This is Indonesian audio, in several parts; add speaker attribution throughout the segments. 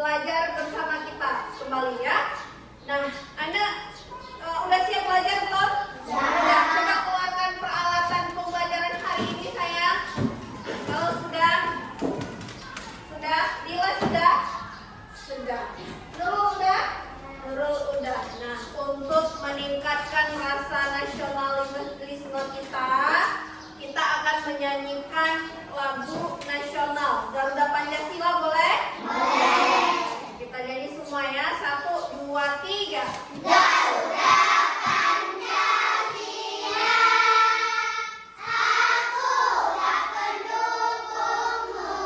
Speaker 1: belajar bersama kita kembali ya. Nah, Anda udah siap belajar belum? Sudah. Coba keluarkan peralatan pembelajaran hari ini sayang. Kalau sudah? Dila sudah? Sudah. Nurul udah? Nurul udah. Nah, untuk meningkatkan rasa nasionalisme kita akan menyanyikan lagu nasional. Garuda Pancasila boleh? Boleh. Kita nyanyi semua ya. 1, 2, 3. Garuda Pancasila, aku tak pendukungmu.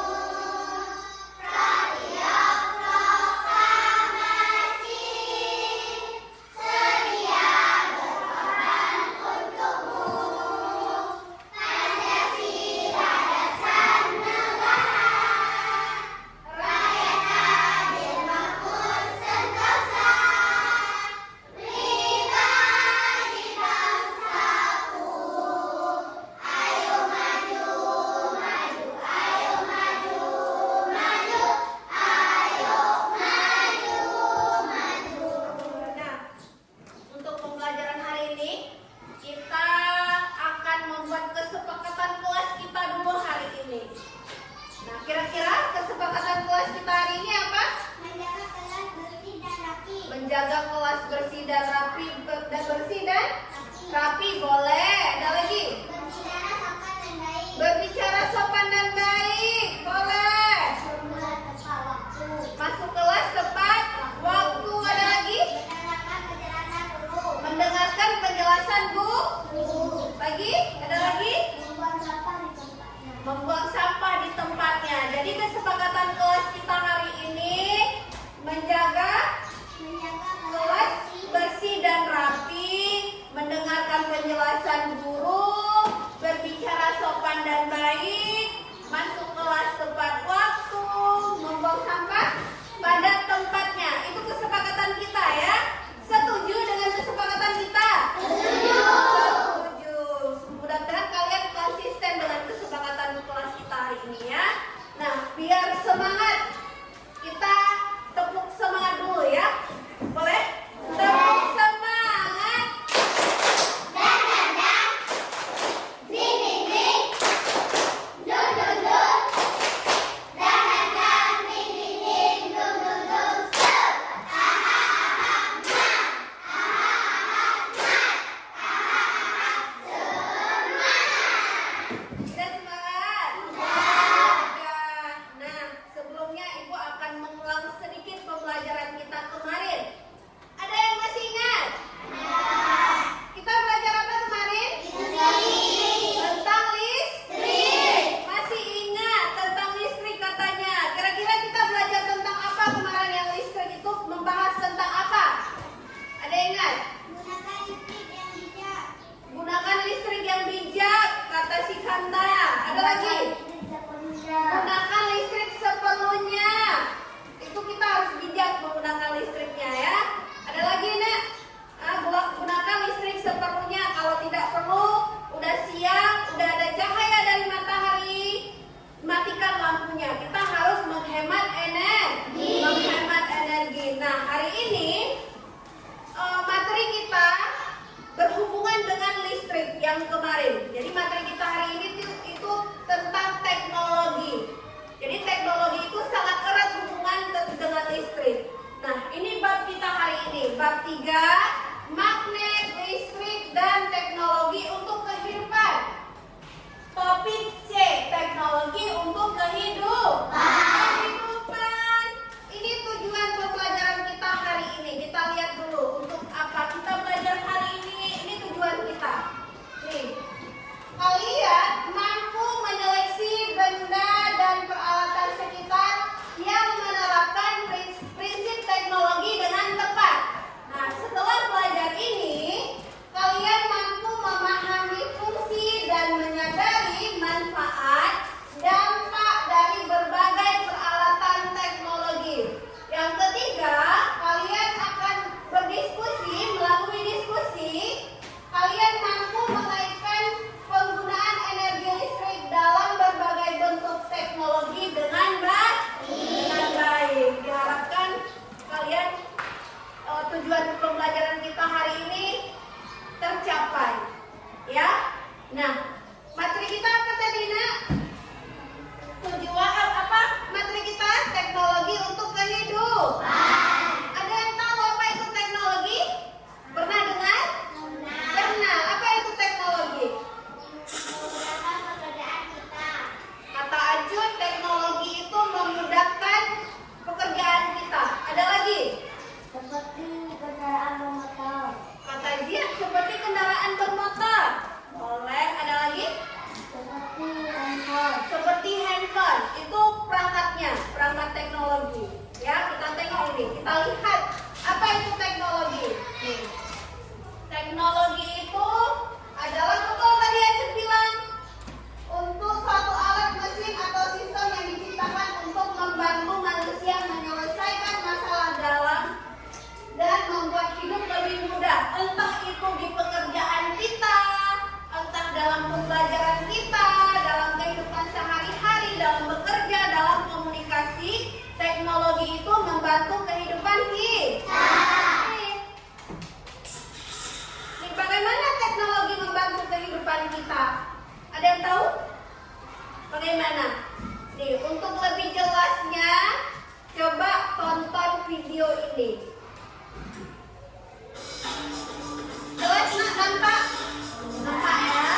Speaker 1: Radio proklamasi, sedia berkorban untukmu. Pancasila dasar negara, rakyat adil makmur sentosa, pribadi bangsaku. Ayo maju, maju, ayo maju, maju, ayo maju, maju. Nah, untuk pembelajaran hari ini kita akan membuat kesepakatan kelas kita dulu hari ini. Nah, kira-kira kesepakatan kelas kita hari ini apa?
Speaker 2: Menjaga kelas bersih dan rapi.
Speaker 1: Menjaga kelas bersih dan rapi rapi boleh. Ada lagi?
Speaker 2: Berbicara sopan dan baik.
Speaker 1: Berbicara sopan dan baik boleh.
Speaker 2: Membuat tepat waktu.
Speaker 1: Masuk kelas tepat waktu. Ada lagi?
Speaker 2: Mendengarkan penjelasan guru.
Speaker 1: Mendengarkan penjelasan guru. Lagi? Ada lagi?
Speaker 2: Membuang sampah di tempatnya.
Speaker 1: Membuang sampah di tempatnya. Jadi kesepakatan kelas kita hari ini menjaga
Speaker 2: Menjaga
Speaker 1: kelas bersih dan rapi, mendengarkan penjelasan guru, berbicara sopan dan baik, masuk kelas tepat waktu, membuang sampah pada membantu kehidupan kita. Nih, bagaimana teknologi membantu kehidupan kita? Ada yang tahu? Bagaimana? Nih, untuk lebih jelasnya, coba tonton video ini. Jelas nak, nampak? Nampak ya?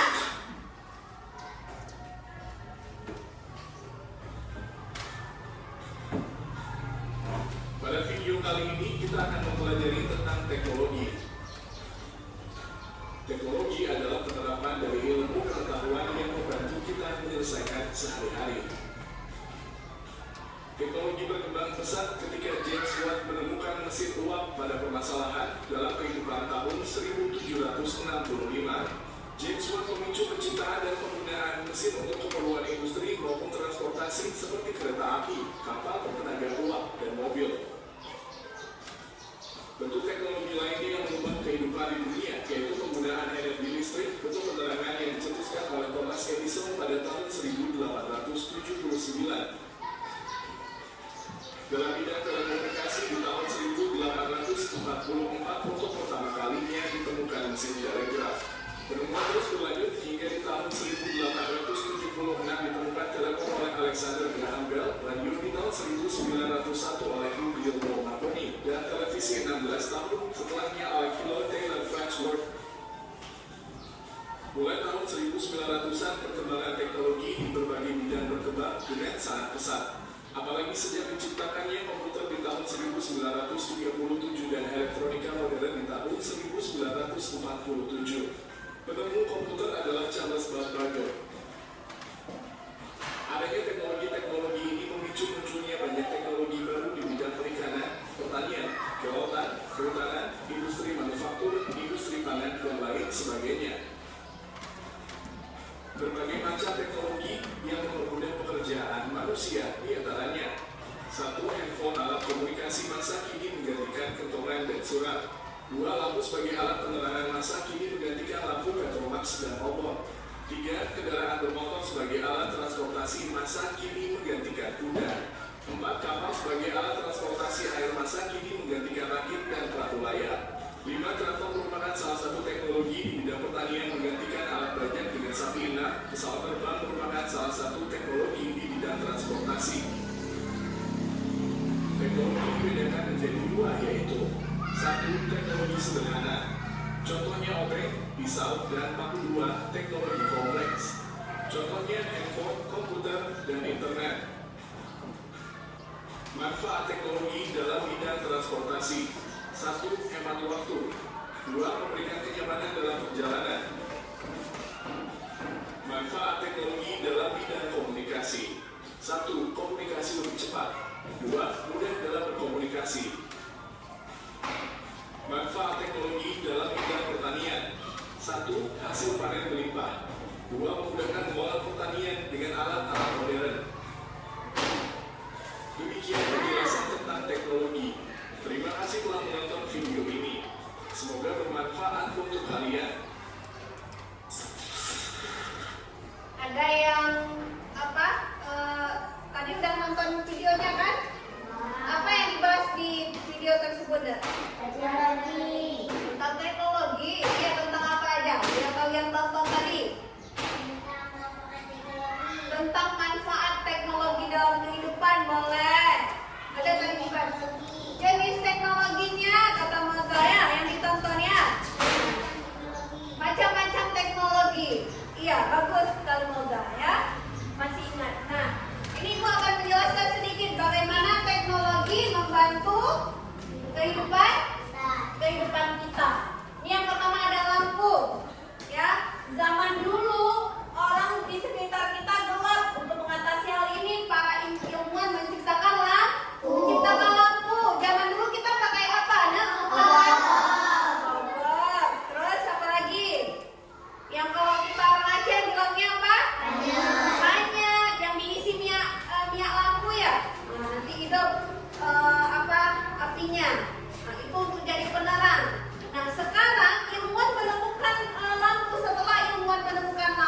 Speaker 3: Pada video kali ini kita akan mempelajari tentang teknologi. Teknologi adalah penerapan dari ilmu pengetahuan yang membantu kita menyelesaikan sehari-hari. Teknologi berkembang pesat ketika James Watt menemukan mesin uap pada permasalahan dalam kehidupan tahun 1765. James Watt memicu penciptaan dan penggunaan mesin untuk keperluan industri maupun transportasi seperti kereta api, kapal bertenaga uap, dan mobil. Bentuk teknologi lainnya yang mengubah kehidupan di dunia yaitu penggunaan energi listrik untuk penerangan yang dicetuskan oleh Thomas Edison pada tahun 1879. Dalam bidang telekomunikasi di tahun 1844 untuk pertama kalinya ditemukan mesin telegraf. Penemuan terus berlanjut hingga di tahun 1876 ditemukan telepon oleh Alexander Graham Bell, radio di tahun 1901 oleh Guglielmo Marconi, dan televisi 16 tahun setelahnya oleh Hewlett Taylor Farnsworth. Mulai tahun 1900-an perkembangan teknologi di berbagai bidang berkembang dengan sangat pesat. Apalagi sejak diciptakannya komputer di tahun 1937 dan elektronika modern di tahun 1947. Penemu komputer adalah Charles Babbage. Adanya teknologi ini memicu munculnya banyak teknologi baru di bidang perikanan, pertanian, kelautan, kehutanan, industri manufaktur, industri pangan, dan lain sebagainya. Berbagai macam teknologi yang mempermudah pekerjaan manusia, di antaranya 1. Handphone alat komunikasi masa kini menggantikan kentongan dan surat. 2. Lampu sebagai alat penerangan masa kini menggantikan lampu Petromax dan obor. 3. Kendaraan bermotor sebagai alat transportasi masa kini menggantikan kuda. 4. Kapal sebagai alat transportasi air masa kini menggantikan rakit dan perahu layar. 5. Traktor merupakan salah satu teknologi di bidang pertanian menggantikan alat banyak dengan sapi enak. Pesawat terbang merupakan salah satu teknologi di bidang transportasi. Teknologi dibedakan menjadi 2, yaitu 1. Teknologi sederhana. Contohnya obeng, pisau, dan paku. 2. Teknologi kompleks. Contohnya handphone, komputer, dan internet. Manfaat teknologi dalam bidang transportasi. 1. Hemat waktu. 2. Memberikan kenyamanan dalam perjalanan. Manfaat teknologi dalam bidang komunikasi. 1. Komunikasi lebih cepat. 2. Mudah dalam berkomunikasi. Manfaat teknologi dalam bidang pertanian. 1. Hasil panen berlimpah. 2. Memudahkan mengolah pertanian dengan alat-alat modern. Demikian penjelasan tentang teknologi. Terima kasih telah menonton video ini. Semoga bermanfaat untuk kalian.
Speaker 1: Ada yang tadi udah nonton videonya kan? Apa yang dibahas di video tersebut?
Speaker 2: Teknologi.
Speaker 1: Tentang teknologi. Iya, tentang apa aja? Yang kalian tonton tadi? Tentang manfaat teknologi dalam kehidupan, boleh. Ada tadi bukan? Jenis teknologinya, kata Moza ya, yang ditonton ya. Macam-macam teknologi. Iya, bagus sekali Moza ya. Masih ingat. Nah, ini Ibu akan menjelaskan sedikit bagaimana teknologi membantu kehidupan kita. Ini yang pertama ada lampu. Ya, zaman dulu orang di sekitar kita gelap. Untuk mengatasi hal ini, para ilmuwan menciptakan lampu. Zaman dulu kita pakai apa? Obor. Terus apa lagi? Yang kalau kita orang Aceh bilangnya apa? Banyak. Yang diisi minyak lampu ya. Nah, nanti hidup apinya. Nah, itu untuk jadi penerang. Nah, sekarang ilmuwan menemukan lampu. Setelah ilmuwan menemukan lampu,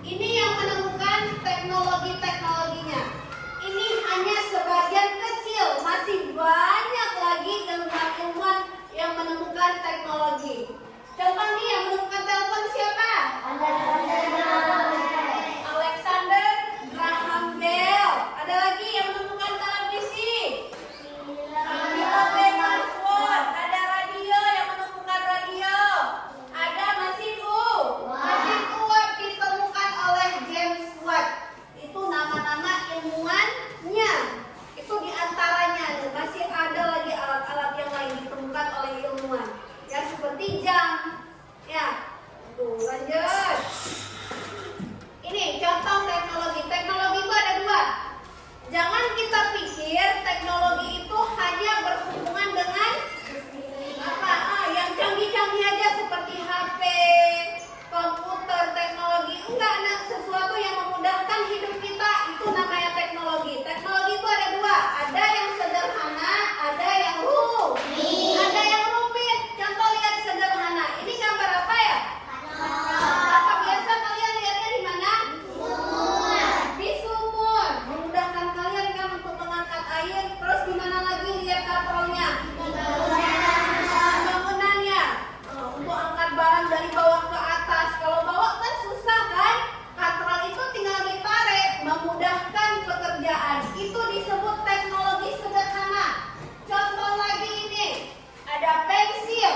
Speaker 1: Ini yang menemukan teknologinya. Ini hanya sebagian kecil, masih banyak lagi ilmuwan yang menemukan teknologi. Contoh nih yang menemukan telepon siapa? Alexander Graham Bell. Ada lagi yang menemukan televisi? William Wordsworth. Ada radio yang menemukan radio. Ada mesin Watt ditemukan oleh James Watt. Itu nama-nama ilmuwannya. Itu diantaranya. Masih ada lagi alat-alat yang lain ditemukan oleh ilmuwan. Ya seperti jam. Ya. Tuh lanjut. Ini contoh teknologi. Teknologi itu ada dua. Jangan kita pikir teknologi itu hanya berhubungan dengan yang canggih-canggih aja seperti HP, komputer, teknologi. Enggak, sesuatu yang memudahkan hidup kita itu namanya teknologi. Teknologi itu ada dua. Ada yang sederhana, ada yang ada yang rumit. Contoh lihat sederhana. Ini gambar apa ya? Apa biasa kalian lihatnya di mana? Di sumur. Memudahkan kalian kan untuk mengangkat air. Terus di mana lagi lihat katrolnya? Bangunannya. Untuk angkat barang dari bawah ke atas. Kalau bawa kan susah kan? Katrol itu tinggal ditarik, memudahkan pekerjaan. Itu disebut teknologi sederhana. Contoh lagi ini. Ada pensil.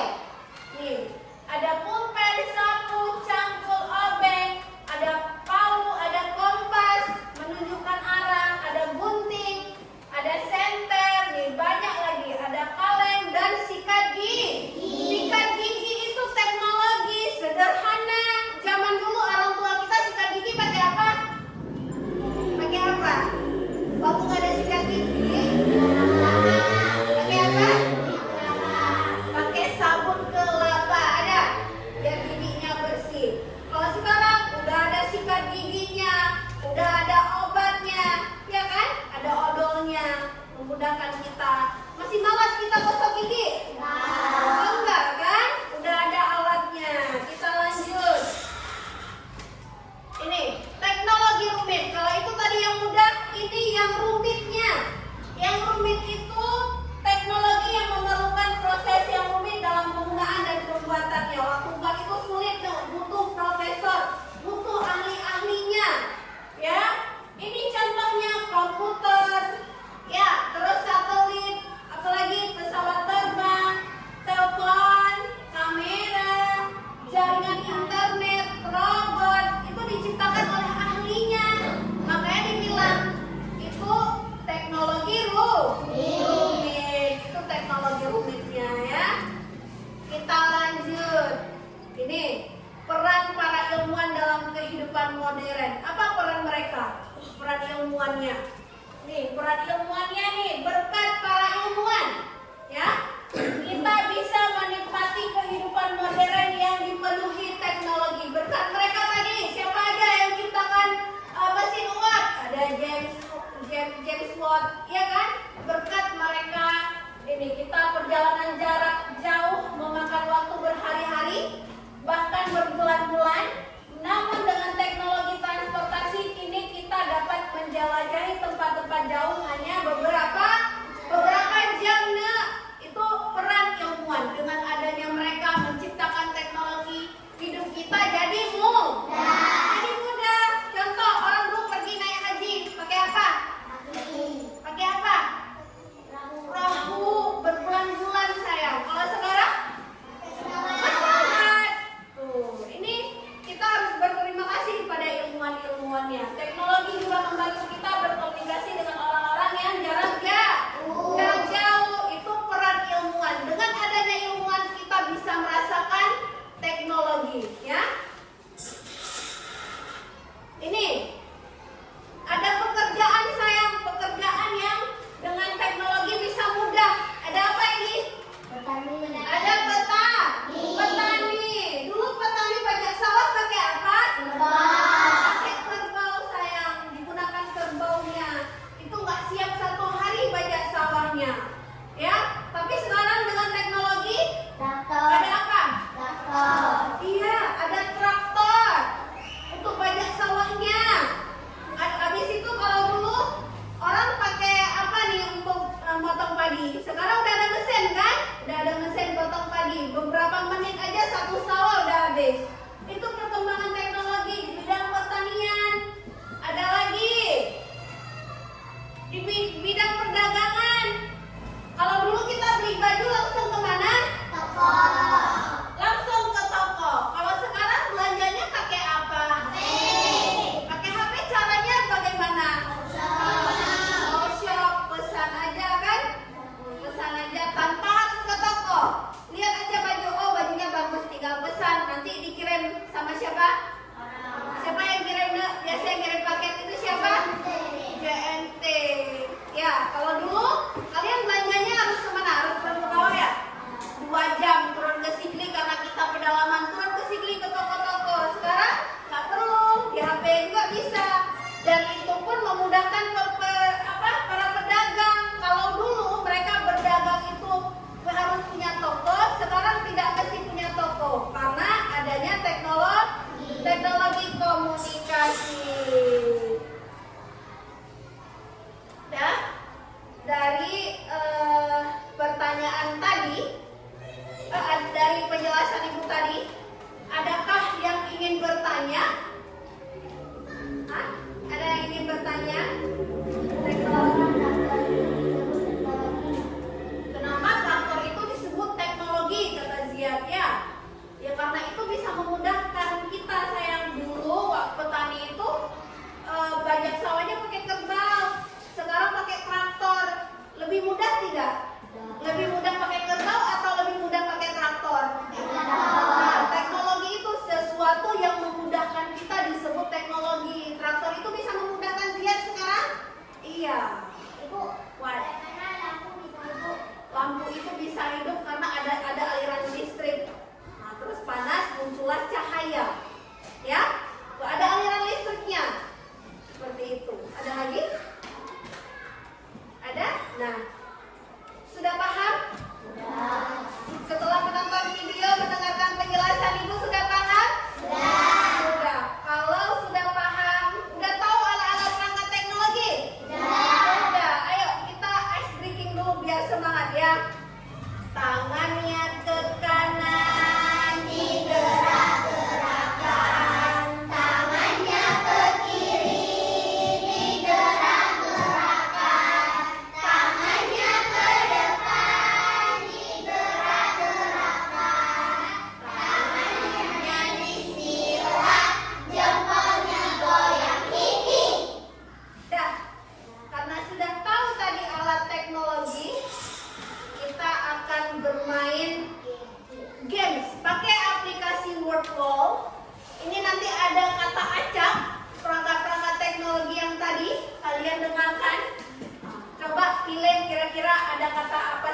Speaker 1: Nih, ada pulpen, sapu, cangkul, obeng, ada palu, ada kompas, menunjukkan arah, ada gunting, ada senter, nih banyak lagi, ada kaleng dan sikat gigi. Sikat gigi itu teknologi sederhana. Zaman dulu orang tua kita sikat gigi pakai apa? Pakai apa? Waktu nggak ada sikat gigi, pakai apa? Pakai sabun kelapa, ada biar giginya bersih. Kalau sekarang udah ada sikat giginya, udah ada obatnya, ya kan? Ada odolnya, memudahkan kita. Masih malas kita gosok gigi? Enggak kan? Udah ada alatnya. Kita lanjut. Ini teknologi rumit. Kalau itu tadi yang mudah, ini yang rumitnya. Yang rumit itu teknologi yang memerlukan proses yang rumit dalam penggunaan dan pembuatannya. Waktu buat itu sulit tuh, butuh profesor, butuh ahli-ahlinya. Ya, ini contohnya komputer, ya, terus satelit, apalagi pesawat terbang, telepon, kamera, jaringan internet, robot, itu diciptakan oleh ahlinya. Makanya dibilang itu teknologi rumit. Itu teknologi rumitnya ya. Kita lanjut. Ini peran para ilmuwan dalam kehidupan modern. Apa peran mereka? Peran ilmuwannya. Nih, peran ilmuwannya nih, berkat para ilmuwan, ya. Kita bisa menikmati kehidupan modern yang dipenuhi teknologi. Berkat mereka tadi, siapa aja yang ciptakan mesin uap? Ada James Watt, ya kan? Berkat mereka ini kita perjalanan jarak jauh memakan waktu berhari-hari, bahkan berbulan-bulan. Namun dengan teknologi transportasi kini kita dapat menjelajahi tempat-tempat jauh hanya beberapa jam. Nah, itu peran ilmuwan. Dengan adanya mereka menciptakan teknologi, hidup kita jadi mudah. Contoh, orang dulu pergi naik haji pakai apa? Pakai apa? Perahu, berbulan-bulan sayang. Kalau sekarang pesawat. Tuh, ini kita harus berterima kasih kepada ilmuwan-ilmuwannya. Teknologi juga membantu kita berkomunikasi dengan orang-orang yang jarak jauh. Itu peran ilmuwan. Dengan adanya ilmuwan kita bisa merasakan teknologi, ya. Ini ada pekerjaan sayang, pekerjaan yang dengan teknologi bisa mudah. Ada apa ini? Ada petani. Dulu petani bajak sawah pakai apa? Pakai kerbau sayang, digunakan kerbaunya. Itu nggak siap satu hari bajak sawahnya, ya. Tapi sekarang dengan teknologi ada apa? Iya, ada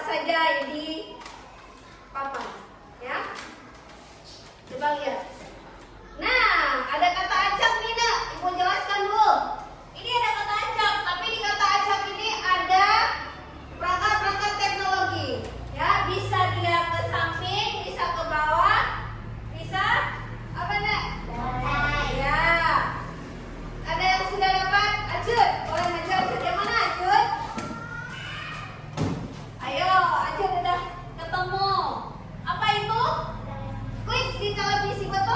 Speaker 1: saja yang di papan, ya. Coba lihat. Nah, ada kata acak nih, Nak. Ibu jelaskan dulu. Ini ada kata acak, tapi di kata acak ini ada perangkat-perangkat teknologi. Ya, bisa dia ke samping, bisa ke bawah, bisa apa, Nak? Ya. Ada yang sudah dapat? Acut, boleh maju Acut. Yang mana Acut? Ayo, Acut udah ketemu. Apa itu? Klik di televisi, betul?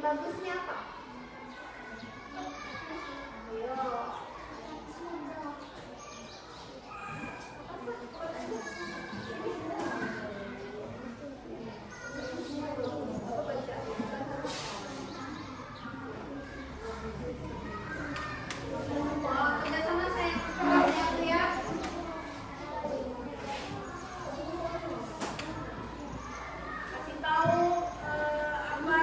Speaker 1: bagusnya apa? Ayo. Kerja sama saya ya. Kasih tahu apa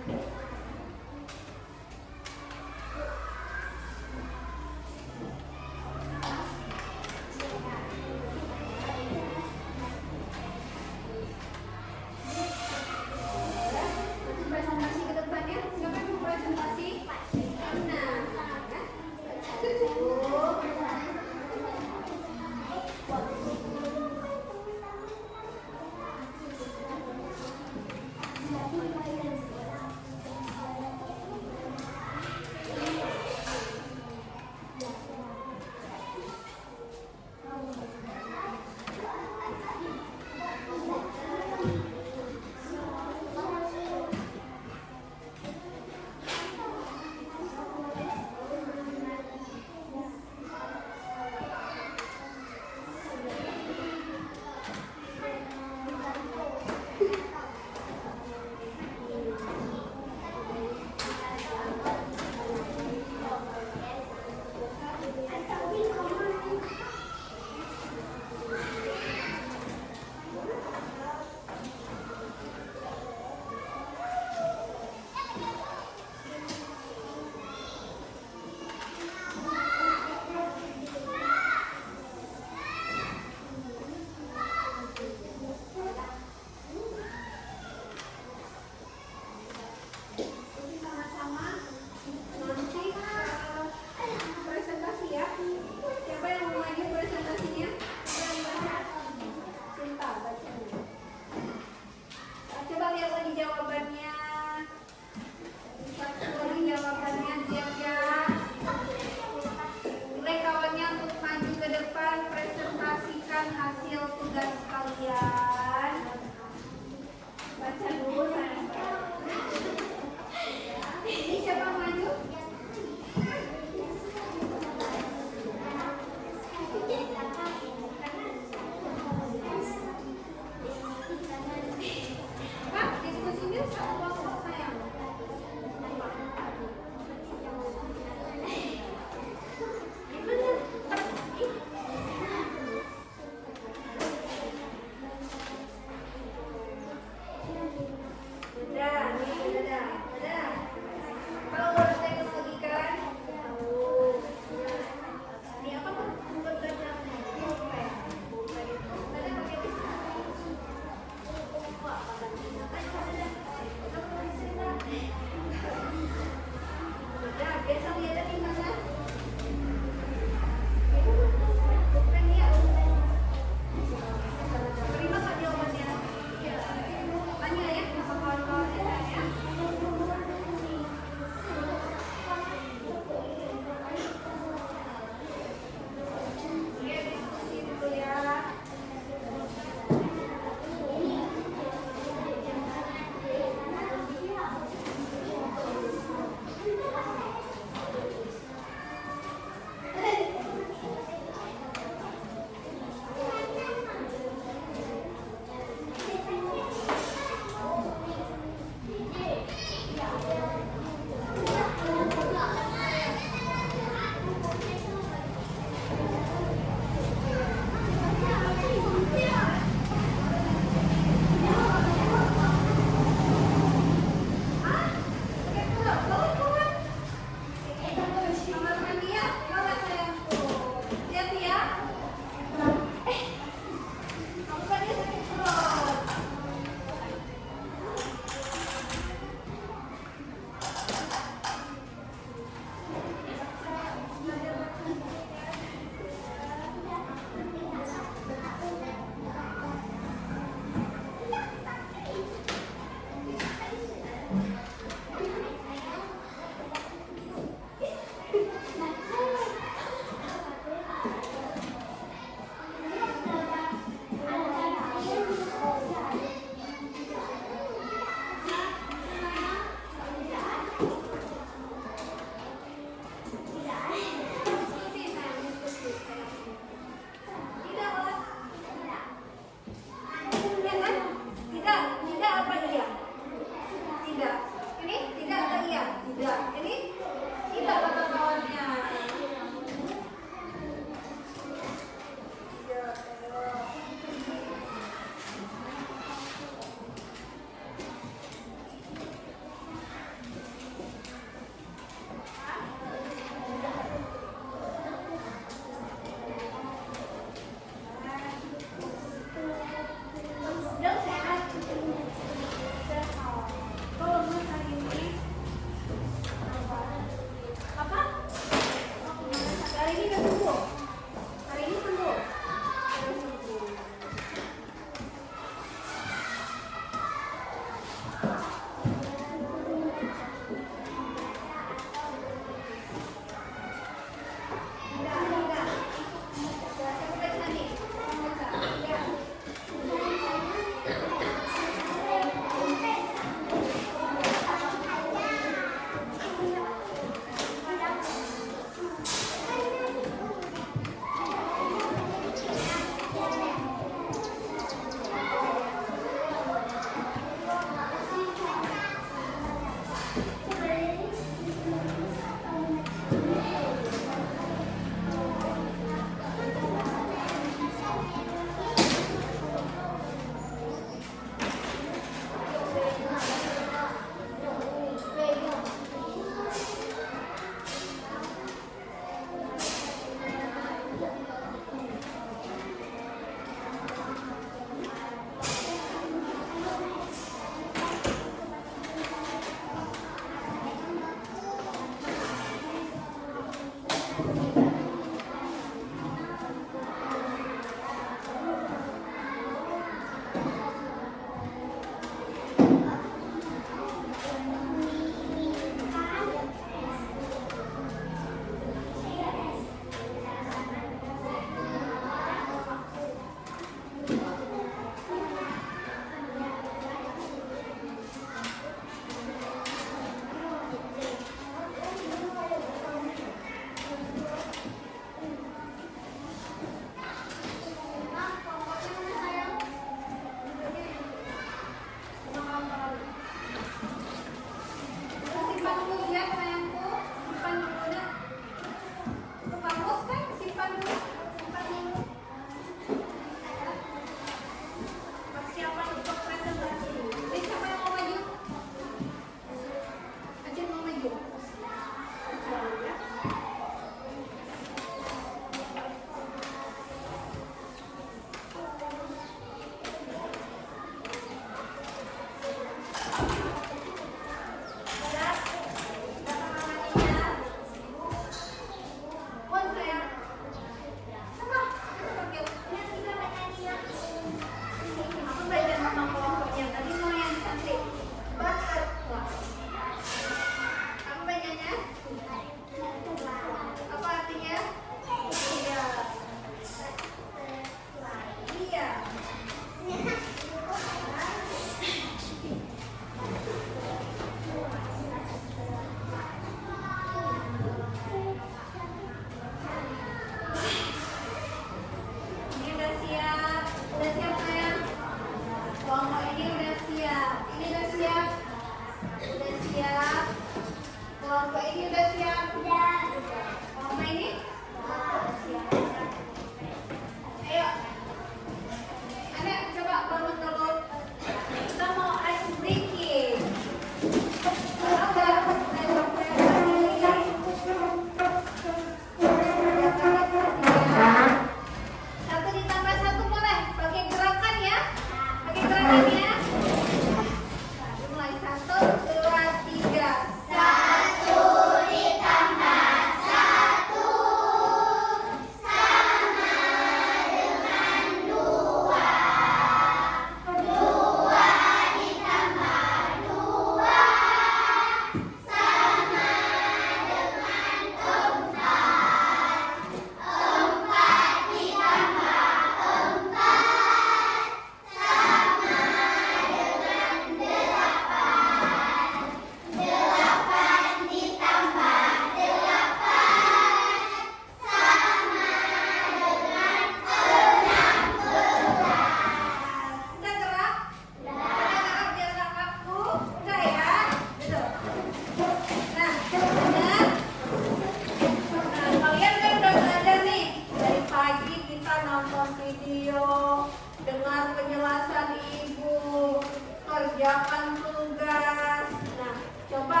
Speaker 1: kerjakan tugas. Nah, coba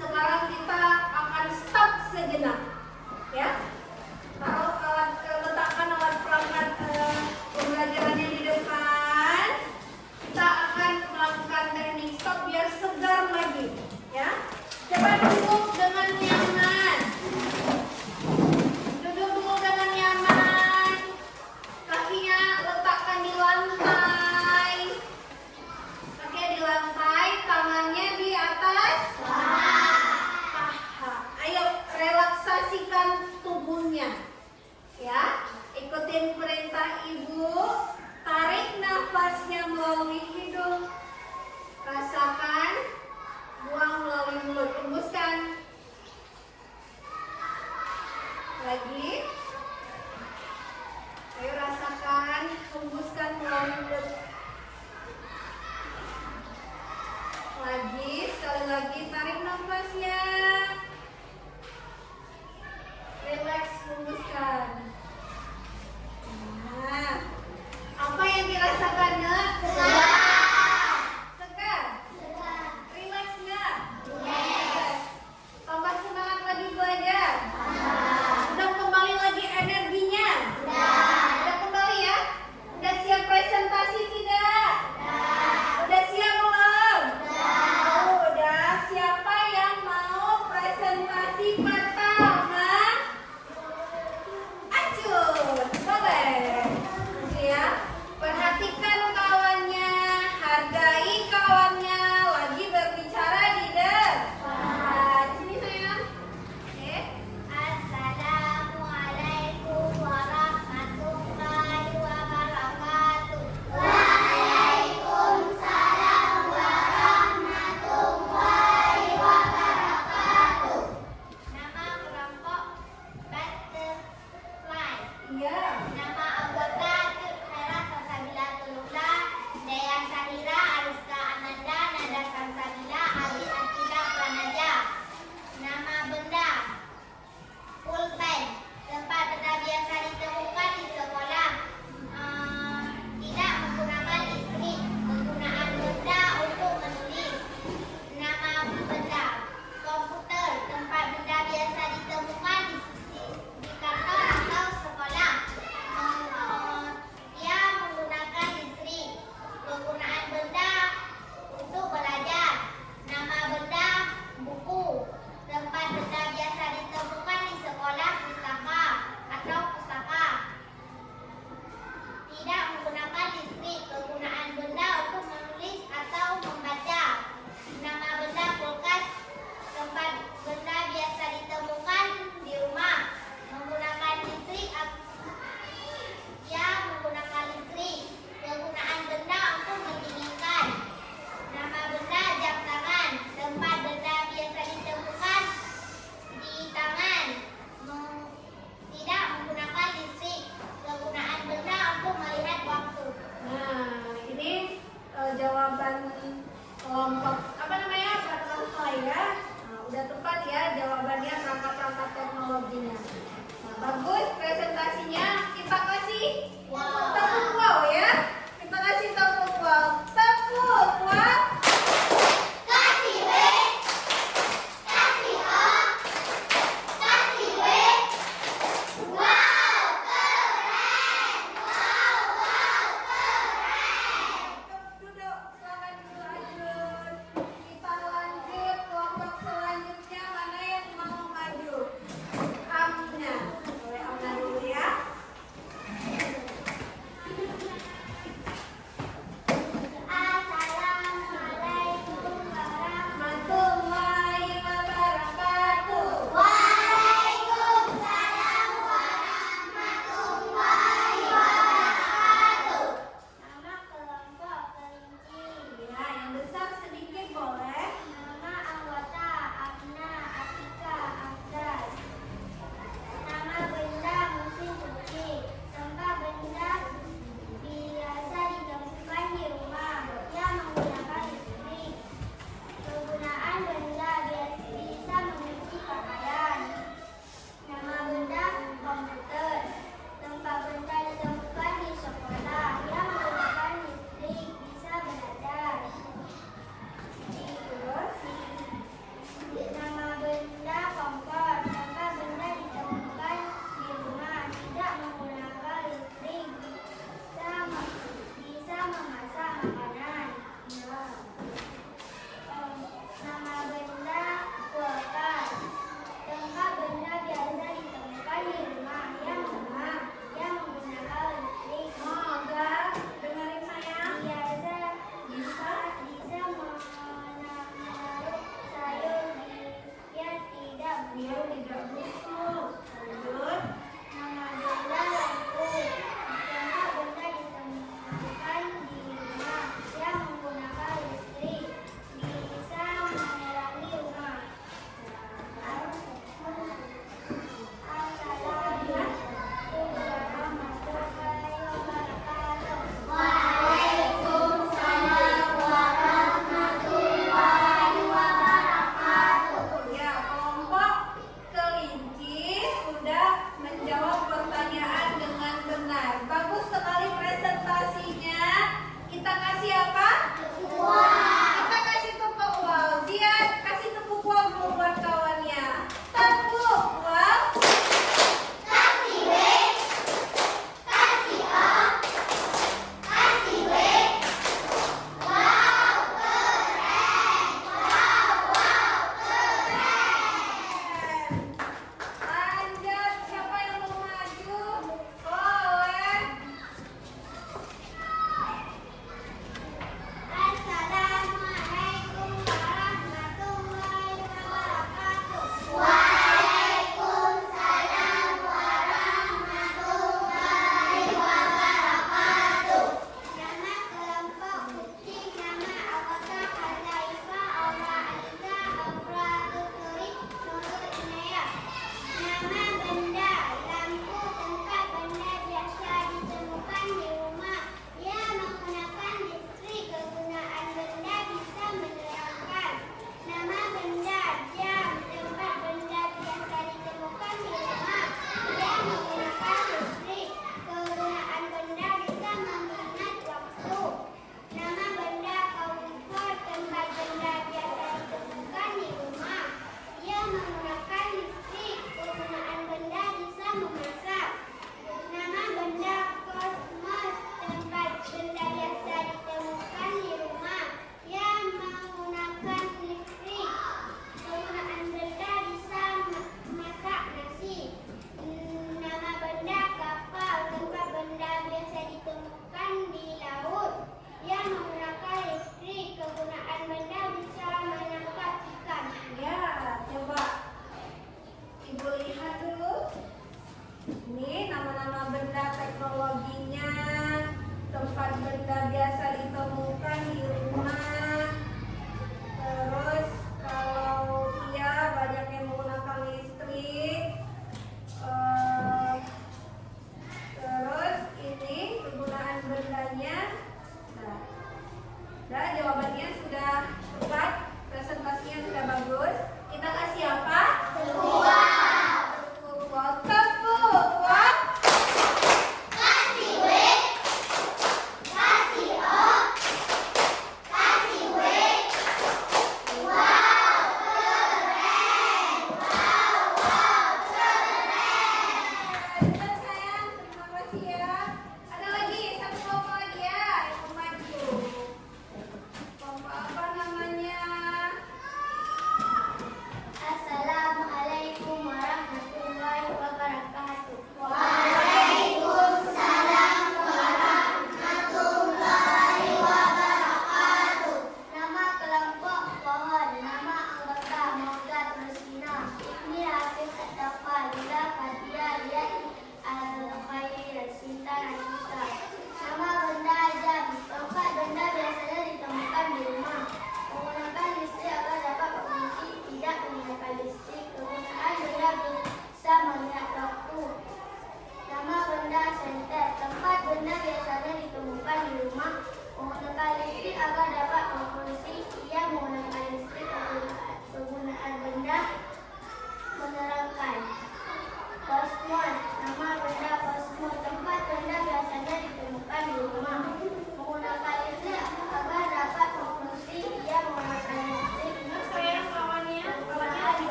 Speaker 1: sekarang kita akan stop sejenak, ya. Taruh letakkan alat perangkat pembelajarannya di depan. Kita akan melakukan teknik stop biar segar lagi, ya. Coba duduk dengan nyaman. Duduk dulu dengan nyaman. Kakinya letakkan di lantai. Kakinya di lantai, tangannya di atas paha. Ayo relaksasikan tubuhnya. Ya, ikutin perintah ibu. Tarik nafasnya melalui hidung. Rasakan, buang melalui mulut. Hembuskan. siap-siap. Relax, rumuskan. Nah, apa yang dirasakan, Nak? Segar? Relax nggak? Tambah semangat lagi belajar? Udah kembali lagi energinya? Udah kembali ya? Udah siap presentasi tidak? Udah siap belum? Udah. Siapa yang mau presentasi pertama?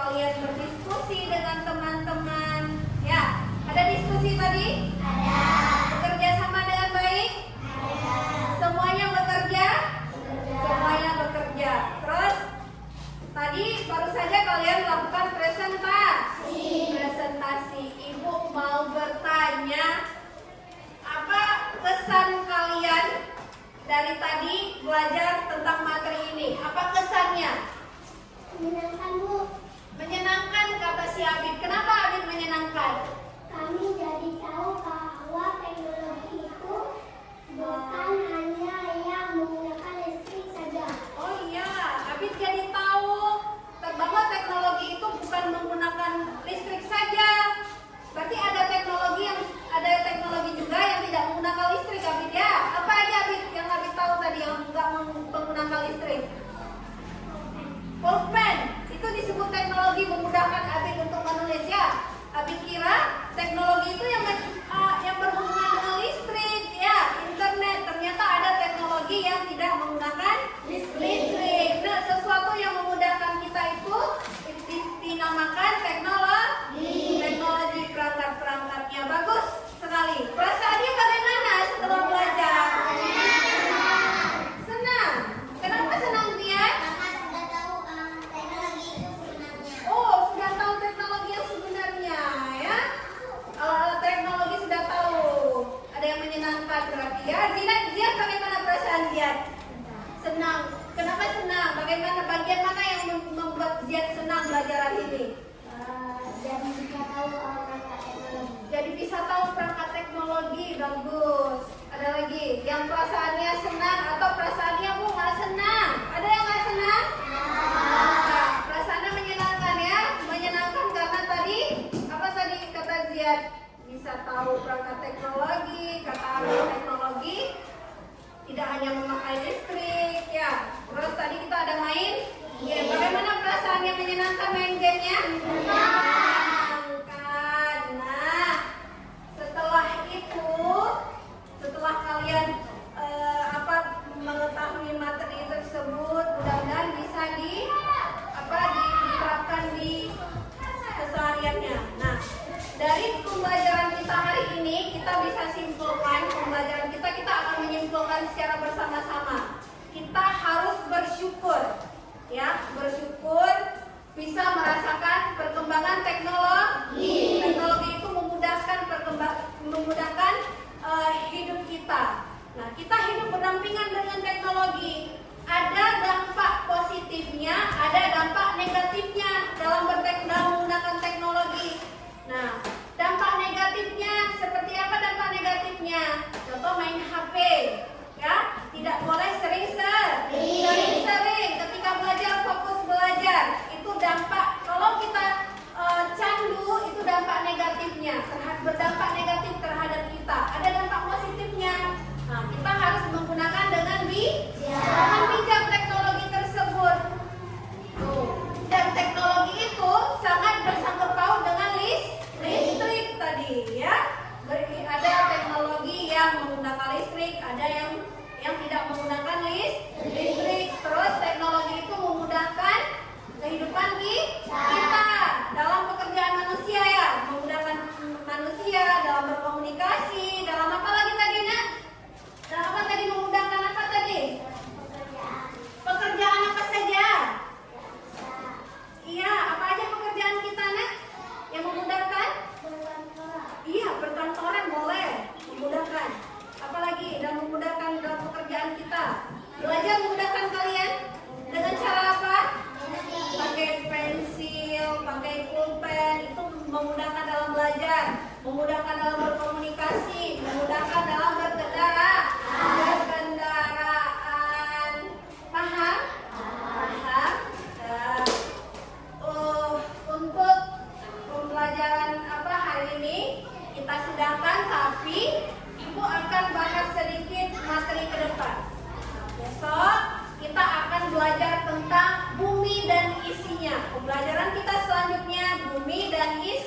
Speaker 1: kalian berdiskusi dengan teman-teman. Ya, ada diskusi tadi?
Speaker 2: Ada.
Speaker 1: Bekerja sama dengan baik?
Speaker 2: Ada.
Speaker 1: Semuanya bekerja?
Speaker 2: Bekerja.
Speaker 1: Semuanya bekerja. Terus tadi baru saja kalian melakukan presentasi. Presentasi. Ibu mau bertanya, apa kesan kalian dari tadi belajar tentang materi ini? Apa kesannya?
Speaker 2: Menyenangkan, Bu.
Speaker 1: Menyenangkan kata si Abid. Kenapa Abid menyenangkan?
Speaker 2: Kami jadi tahu bahwa teknologi itu bukan hanya yang menggunakan listrik saja.
Speaker 1: Oh iya, Abid jadi tahu bahwa teknologi itu bukan menggunakan listrik saja. Berarti ada teknologi juga yang tidak menggunakan listrik, Abid ya. Apa aja Abid yang Abid tahu tadi yang nggak menggunakan listrik? Pulpen itu disebut teknologi memudahkan Abid untuk menulis ya. Abid kira teknologi itu yang berhubungan dengan listrik ya, internet. Ternyata ada teknologi yang tidak menggunakan listrik. Nah, sesuatu yang memudahkan kita itu dinamakan teknologi perangkat-perangkatnya. Bagus sekali. Perasaannya bagaimana setelah belajar? Senang. Kenapa senang dia?
Speaker 2: Kakak sudah tahu teknologi itu sebenarnya.
Speaker 1: Oh, sudah tahu teknologi yang sebenarnya ya. Alat-alat teknologi sudah tahu. Ada yang menyenangkan berarti ya. Ziad bagaimana perasaan Ziad? Senang. Kenapa senang? Bagaimana bagian mana yang membuat Ziad senang belajar hari ini?
Speaker 2: Dan bisa tahu perangkat teknologi.
Speaker 1: Jadi bisa tahu perangkat teknologi. Bagus. Ada lagi yang perasaannya senang atau perasaannya Bu nggak senang? Ada yang nggak senang? Nah, perasaannya menyenangkan ya. Menyenangkan karena tadi apa tadi kata Ziad? Bisa tahu perangkat teknologi. Kata ahli teknologi tidak hanya memakai listrik ya. Terus tadi kita ada main game. Bagaimana perasaannya menyenangkan main gamenya? Menyenangkan. Nah, setelah itu, setelah kalian mengetahui materi tersebut, mudah-mudahan bisa diterapkan di kesehariannya. Nah, dari pembelajaran kita hari ini kita bisa simpulkan pembelajaran kita akan menyimpulkan secara bersama-sama. Kita harus bersyukur ya, bersyukur bisa merasakan perkembangan teknologi. Teknologi itu memudahkan hidup kita. Nah, kita hidup berdampingan dengan teknologi. Ada dampak positifnya, ada dampak negatifnya dalam menggunakan teknologi. Nah, dampak negatifnya seperti apa dampak negatifnya? Contoh main HP, ya, tidak boleh sering-sering. Ketika belajar fokus belajar, itu dampak. Kalau kita candu, itu dampak negatifnya, berdampak negatif terhadap kita. Ada dampak positifnya. Nah, kita harus menggunakan dengan bijak teknologi tersebut. Tuh. Dan teknologi itu sangat bersangkut paut dengan listrik tadi ya. Ada teknologi yang menggunakan listrik, ada yang tidak menggunakan listrik. Terus teknologi itu memudahkan kehidupan kita dalam pekerjaan manusia ya, memudahkan manusia dalam berkomunikasi, dalam apa lagi tadi Nak? Dalam apa tadi memudahkan apa tadi? Pekerjaan apa saja? Iya, apa aja pekerjaan kita Nak? Yang memudahkan? Iya, perkantoran boleh memudahkan. Apalagi dan memudahkan dalam pekerjaan kita. Belajar memudahkan kalian dengan cara apa? Pakai pensil, pakai pulpen, itu memudahkan dalam belajar, memudahkan dalam berkomunikasi, memudahkan dalam berkendaraan. Paham? Paham? Untuk pembelajaran hari ini kita sudahkan, tapi Ibu akan bahas sedikit materi ke depan. Besok kita akan belajar tentang bumi dan isinya. Pembelajaran kita selanjutnya bumi dan isinya.